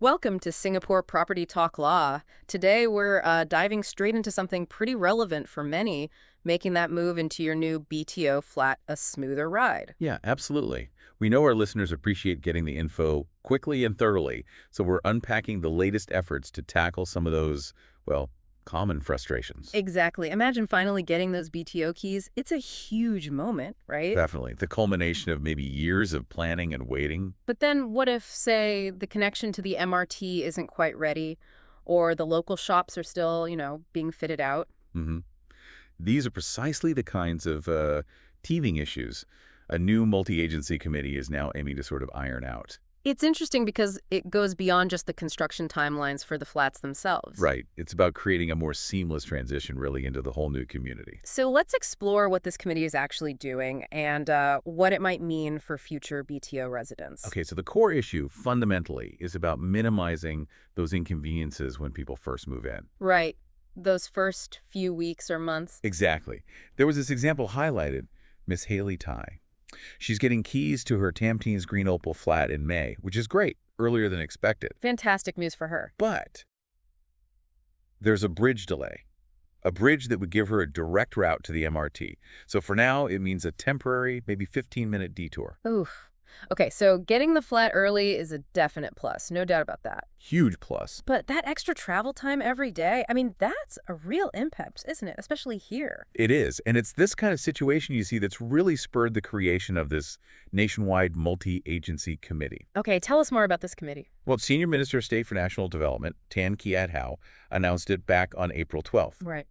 Welcome to Singapore Property Talk Law. Today we're diving straight into something pretty relevant for many, making that move into your new BTO flat a smoother ride. Yeah, absolutely. We know our listeners appreciate getting the info quickly and thoroughly, so we're unpacking the latest efforts to tackle some of those, well, common frustrations. Exactly. Imagine finally getting those BTO keys. It's a huge moment, right? Definitely. The culmination of maybe years of planning and waiting. But then what if, say, the connection to the MRT isn't quite ready, or the local shops are still, being fitted out? hmm These are precisely the kinds of teething issues a new multi-agency committee is now aiming to sort of iron out. It's interesting because it goes beyond just the construction timelines for the flats themselves. Right. It's about creating a more seamless transition really into the whole new community. So let's explore what this committee is actually doing and what it might mean for future BTO residents. Okay, so the core issue fundamentally is about minimizing those inconveniences when people first move in. Right. Those first few weeks or months. Exactly. There was this example highlighted, Miss Haley Ty. She's getting keys to her Tamtines Green Opal flat in May, which is great, earlier than expected. Fantastic news for her. But there's a bridge delay, a bridge that would give her a direct route to the MRT. So for now, it means a temporary, maybe 15-minute detour. Oof. Okay, so getting the flat early is a definite plus, no doubt about that. Huge plus. But that extra travel time every day, I mean, that's a real impact, isn't it? Especially here. It is, and it's this kind of situation you see that's really spurred the creation of this nationwide multi-agency committee. Okay, tell us more about this committee. Well, Senior Minister of State for National Development, Tan Kiat Hao, announced it back on April 12th. Right.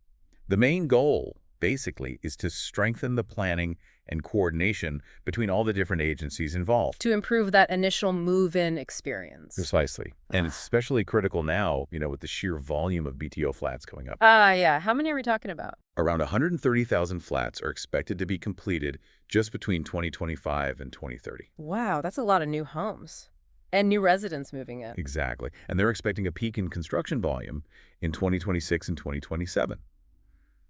The main goal, basically, is to strengthen the planning and coordination between all the different agencies involved. To improve that initial move-in experience. Precisely. And it's especially critical now, with the sheer volume of BTO flats coming up. Yeah. How many are we talking about? Around 130,000 flats are expected to be completed just between 2025 and 2030. Wow, that's a lot of new homes. And new residents moving in. Exactly. And they're expecting a peak in construction volume in 2026 and 2027.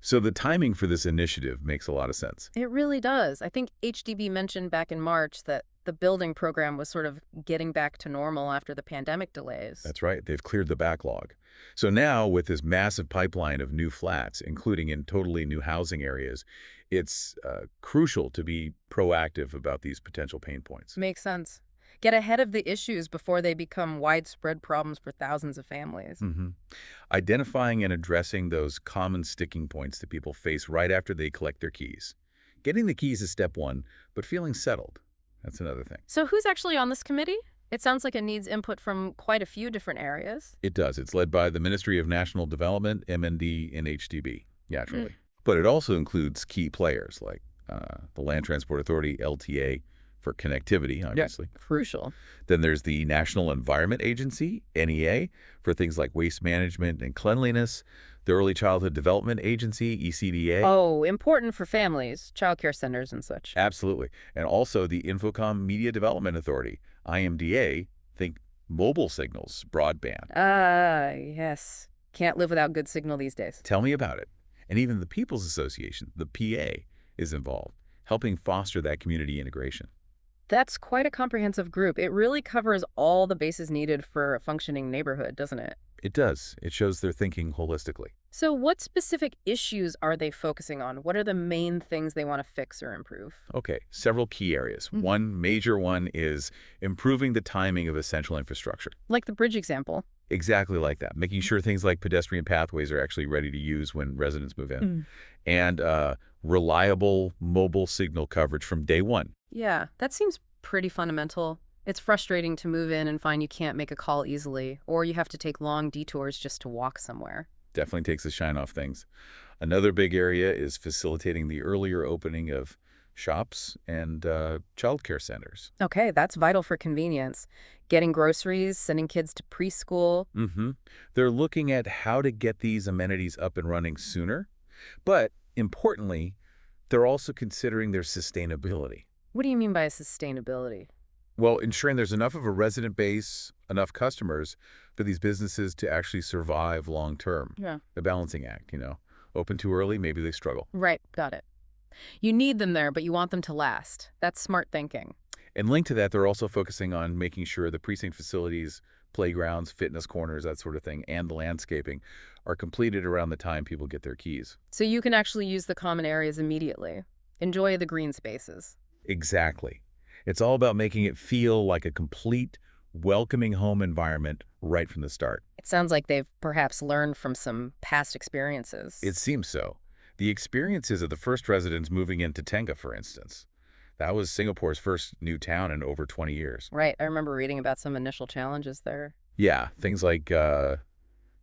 So the timing for this initiative makes a lot of sense. It really does. I think HDB mentioned back in March that the building program was sort of getting back to normal after the pandemic delays. That's right. They've cleared the backlog. So now, with this massive pipeline of new flats, including in totally new housing areas, it's crucial to be proactive about these potential pain points. Makes sense. Get ahead of the issues before they become widespread problems for thousands of families. Identifying and addressing those common sticking points that people face right after they collect their keys. Getting the keys is step one, but feeling settled, that's another thing. So who's actually on this committee? It sounds like it needs input from quite a few different areas. It does. It's led by the Ministry of National Development, MND, and HDB, naturally. But it also includes key players like the Land Transport Authority, LTA, for connectivity, obviously. Yeah, crucial. Then there's the National Environment Agency, NEA, for things like waste management and cleanliness. The Early Childhood Development Agency, ECDA. Oh, important for families, childcare centers and such. Absolutely. And also the Infocom Media Development Authority, IMDA, think mobile signals, broadband. Yes. Can't live without good signal these days. Tell me about it. And even the People's Association, the PA, is involved, helping foster that community integration. That's quite a comprehensive group. It really covers all the bases needed for a functioning neighborhood, doesn't it? It does. It shows they're thinking holistically. So what specific issues are they focusing on? What are the main things they want to fix or improve? Okay, several key areas. One major one is improving the timing of essential infrastructure. Like the bridge example. Exactly like that. Making sure things like pedestrian pathways are actually ready to use when residents move in. And reliable mobile signal coverage from day one. Yeah, that seems pretty fundamental. It's frustrating to move in and find you can't make a call easily, or you have to take long detours just to walk somewhere. Definitely takes the shine off things. Another big area is facilitating the earlier opening of shops and childcare centers. Okay, that's vital for convenience. Getting groceries, sending kids to preschool. They're looking at how to get these amenities up and running sooner, but importantly, they're also considering their sustainability. What do you mean by sustainability? Well, ensuring there's enough of a resident base, enough customers for these businesses to actually survive long term. Yeah. The balancing act, Open too early, maybe they struggle. Right, got it. You need them there, but you want them to last. That's smart thinking. And linked to that, they're also focusing on making sure the precinct facilities Playgrounds, fitness corners, that sort of thing, and the landscaping are completed around the time people get their keys. So you can actually use the common areas immediately. Enjoy the green spaces. Exactly. It's all about making it feel like a complete, welcoming home environment right from the start. It sounds like they've perhaps learned from some past experiences. It seems so. The experiences of the first residents moving into Tenga, for instance. That was Singapore's first new town in over 20 years. Right, I remember reading about some initial challenges there. Yeah, things like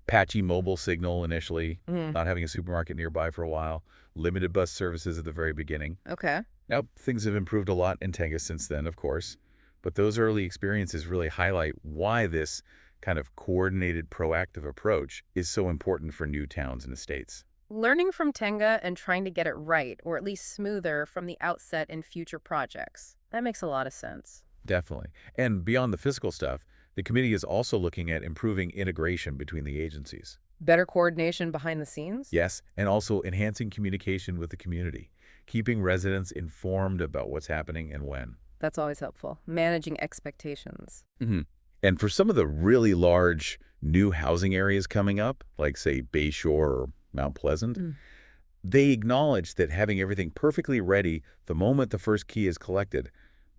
patchy mobile signal initially, Mm, not having a supermarket nearby for a while, limited bus services at the very beginning. okay. Now, things have improved a lot in Tenga since then, of course, but those early experiences really highlight why this kind of coordinated, proactive approach is so important for new towns and estates. Learning from Tenga and trying to get it right, or at least smoother from the outset in future projects. That makes a lot of sense. Definitely. And beyond the physical stuff, the committee is also looking at improving integration between the agencies. Better coordination behind the scenes? Yes, and also enhancing communication with the community, keeping residents informed about what's happening and when. That's always helpful. Managing expectations. hmm And for some of the really large new housing areas coming up, like, say, Bayshore or Mount Pleasant, Mm. they acknowledge that having everything perfectly ready the moment the first key is collected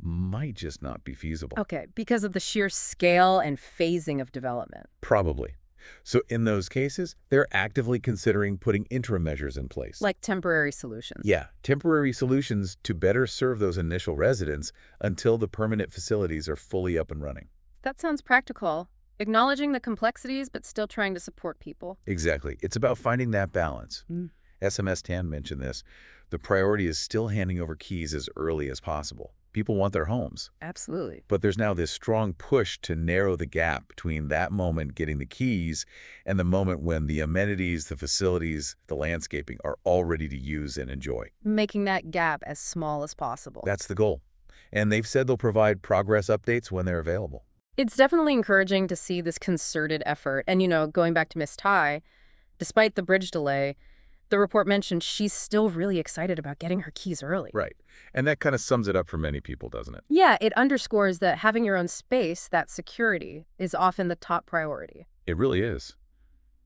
might just not be feasible. Okay, because of the sheer scale and phasing of development. Probably. So in those cases, they're actively considering putting interim measures in place. Like temporary solutions. Yeah, temporary solutions to better serve those initial residents until the permanent facilities are fully up and running. That sounds practical. Acknowledging the complexities, but still trying to support people. Exactly. It's about finding that balance. Mm. SMS Tan mentioned this. The priority is still handing over keys as early as possible. People want their homes. Absolutely. But there's now this strong push to narrow the gap between that moment getting the keys and the moment when the amenities, the facilities, the landscaping are all ready to use and enjoy. Making that gap as small as possible. That's the goal. And they've said they'll provide progress updates when they're available. It's definitely encouraging to see this concerted effort. And, going back to Miss Tai, despite the bridge delay, the report mentioned she's still really excited about getting her keys early. Right. And that kind of sums it up for many people, doesn't it? Yeah, it underscores that having your own space, that security, is often the top priority. It really is.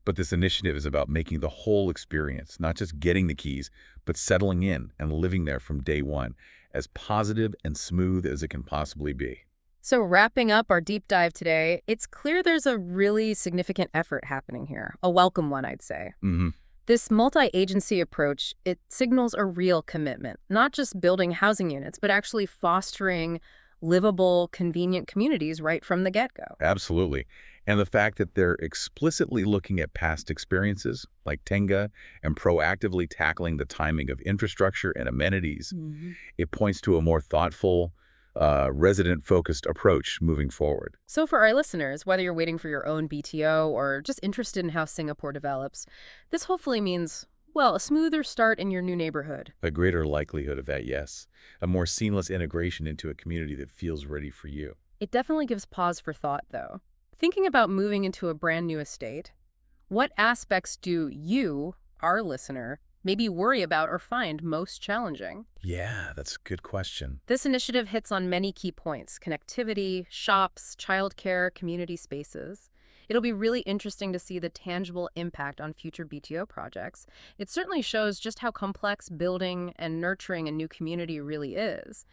But this initiative is about making the whole experience, not just getting the keys, but settling in and living there from day one, as positive and smooth as it can possibly be. So wrapping up our deep dive today, it's clear there's a really significant effort happening here, a welcome one, I'd say. Mm-hmm. This multi-agency approach, it signals a real commitment, not just building housing units, but actually fostering livable, convenient communities right from the get-go. Absolutely. And the fact that they're explicitly looking at past experiences, like Tenga, and proactively tackling the timing of infrastructure and amenities, it points to a more thoughtful, resident-focused approach moving forward. So for our listeners, whether you're waiting for your own BTO or just interested in how Singapore develops, this hopefully means, well, a smoother start in your new neighborhood. A greater likelihood of that, yes. A more seamless integration into a community that feels ready for you. It definitely gives pause for thought, though. Thinking about moving into a brand new estate, what aspects do you, our listener, maybe worry about or find most challenging? Yeah, that's a good question. This initiative hits on many key points: connectivity, shops, childcare, community spaces. It'll be really interesting to see the tangible impact on future BTO projects. It certainly shows just how complex building and nurturing a new community really is.